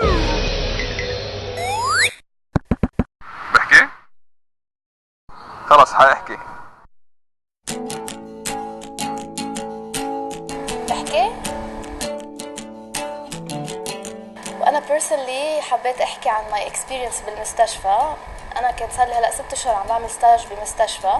بحكي؟ خلص حاحكي. بحكي. وانا personally حبيت احكي عن my experience بالمستشفى. انا كنت صار لي هلا 6 اشهر عم بعمل ستاج بمستشفى،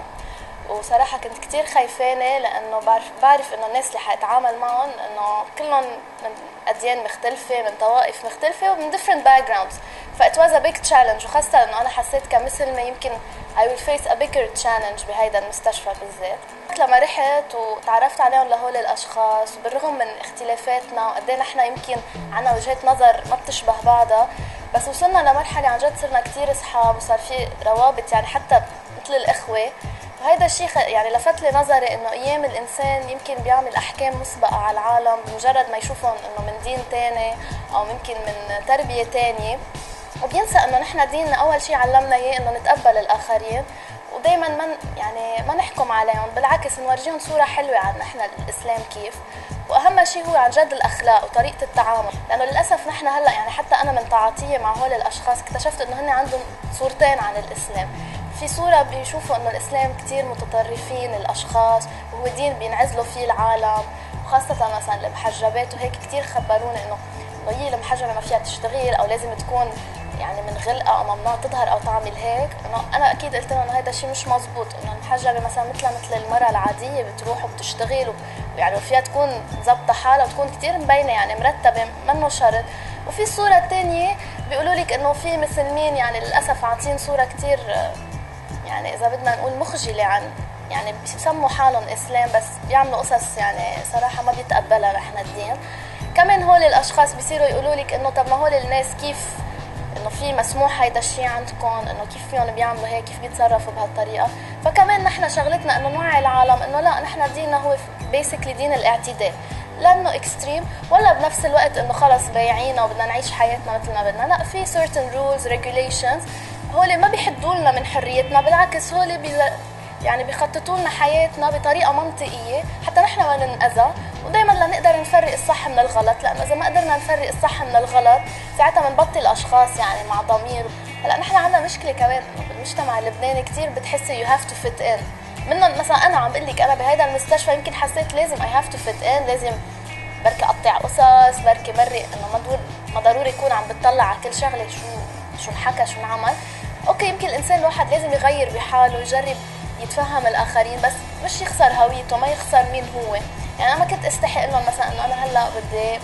وصراحة كنت كتير خايفانة لأنه بعرف إنه الناس اللي حأتعامل معهم إنه كلهم من أديان مختلفة، من طوائف مختلفة، ومن different backgrounds. فإت was a big challenge، وخاصة إنه أنا حسيت كمسلمة يمكن I will face a bigger challenge بهيدا المستشفى بالذات. لما رحت وتعرفت عليهم لهول الأشخاص، وبالرغم من اختلافاتنا وقد ايه نحن يمكن عنا وجهات نظر ما بتشبه بعضها، بس وصلنا لمرحلة عن جد صرنا كتير أصحاب، وصار في روابط يعني حتى مثل الإخوة. وهيدا الشيء يعني لفت لي نظري انه ايام الانسان يمكن بيعمل احكام مسبقه على العالم بمجرد ما يشوفهم انه من دين تاني او ممكن من تربيه تانية، وبينسى انه نحن ديننا اول شيء علمنا اياه انه نتقبل الاخرين، ودائما ما نحكم عليهم، بالعكس نورجيهم صوره حلوه عن نحن الاسلام كيف. واهم شيء هو عن جد الاخلاق وطريقه التعامل، لانه للاسف نحن هلا يعني حتى انا من تعاطيي مع هول الاشخاص اكتشفت انه هن عندهم صورتين عن الاسلام. في صورة بيشوفوا انه الاسلام كتير متطرفين الاشخاص، وهو دين بينعزلوا فيه العالم، وخاصة مثلا المحجبات وهيك كتير خبرونا انه هي المحجبة ما فيها تشتغل او لازم تكون يعني من غلقة او ممنوع تظهر او تعمل هيك. انه انا اكيد قلت لهم انه هذا الشيء مش مزبوط، انه المحجبة مثلا مثل المرأة العادية بتروح وبتشتغل يعني فيها تكون ظابطة حالها وتكون كتير مبينة يعني مرتبة، منه شرط. وفي الصورة الثانية بيقولوا لك انه في مسلمين يعني للاسف عاطين صورة كتير يعني إذا بدنا نقول مخجلة عن يعني بيسموا حالهم إسلام، بس بيعملوا قصص يعني صراحة ما بيتقبلها نحن الدين. كمان هول الأشخاص بيصيروا يقولوا لك إنه طب ما هول الناس كيف إنه في مسموح هيدا الشيء عندكم، إنه كيف فيهم بيعملوا هيك، كيف بيتصرفوا بهالطريقة. فكمان نحن شغلتنا إنه نوعي العالم إنه لا، نحن ديننا هو بيسكلي دين الاعتدال، لانه اكستريم ولا بنفس الوقت انه خلص بايعينا وبدنا نعيش حياتنا مثل ما بدنا. لا، في certain rules regulations هول ما بيحدوا لنا من حريتنا، بالعكس هول يعني بيخططوا لنا حياتنا بطريقه منطقيه حتى نحن ما ننأذى، ودائما لنقدر نفرق الصح من الغلط، لانه اذا ما قدرنا نفرق الصح من الغلط ساعتها بنبطل اشخاص يعني مع ضمير. هلا نحن عندنا مشكله كمان بالمجتمع اللبناني، كثير بتحسي you have to fit in. منهم مثلا انا عم بقول لك انا بهيدا المستشفى يمكن حسيت لازم I have to fit in، لازم بركي اقطع قصص، بركي مرق انه ما ضروري يكون عم بتطلع على كل شغله شو انحكى شو انعمل. اوكي يمكن الانسان الواحد لازم يغير بحاله، يجرب يتفهم الاخرين، بس مش يخسر هويته، ما يخسر مين هو. يعني انا ما كنت استحق لهم مثلا انه انا هلا بدي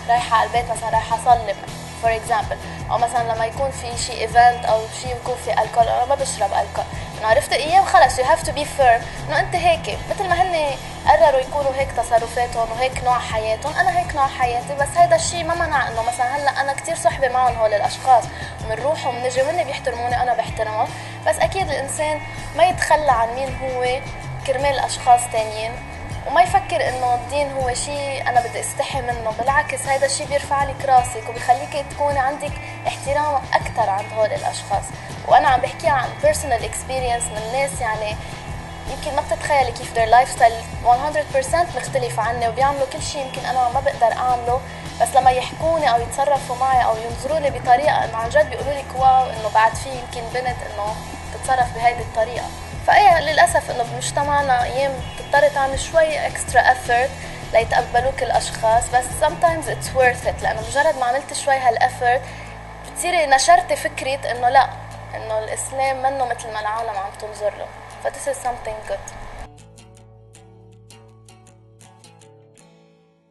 رايحه على البيت مثلا رايحه اصلي فور اكزامبل، او مثلا لما يكون في شيء ايفنت او شيء يكون في الكول، انا ما بشرب الكول، انه عرفت ايام خلص you have to be firm انه انت هيك مثل ما هن قرروا يكونوا هيك تصرفاتهم وهيك نوع حياتهم، انا هيك نوع حياتي. بس هيدا الشيء ما منع انه مثلا هلا انا كتير صحبه معهم هول الاشخاص وبنروح وبنجي وهن بيحترموني انا بحترمهم، بس اكيد الانسان ما يتخلى عن مين هو كرمال اشخاص تانيين، وما يفكر انه الدين هو شيء انا بدي استحي منه. بالعكس هذا الشيء بيرفع لك راسك وبيخليك تكوني عندك احترام اكثر عند هول الاشخاص. وانا عم بحكي عن personal experience من ناس يعني يمكن ما بتتخيلي كيف their lifestyle 100% مختلف عني، وبيعملوا كل شيء يمكن انا ما بقدر اعمله، بس لما يحكوني او يتصرفوا معي او ينظروا لي بطريقه انه عن جد بيقولوا لك واو انه بعد في يمكن بنت انه تتصرف بهيدي الطريقه. فايه للاسف انه بمجتمعنا ايام بتضطري تعمل شوي extra effort ليتقبلوك الاشخاص، بس sometimes it's worth it، لانه مجرد ما عملت شوي هالeffort بتصيري نشرتي فكره انه لا، انه الاسلام منه مثل ما العالم عم تنظر له. ف this is something good.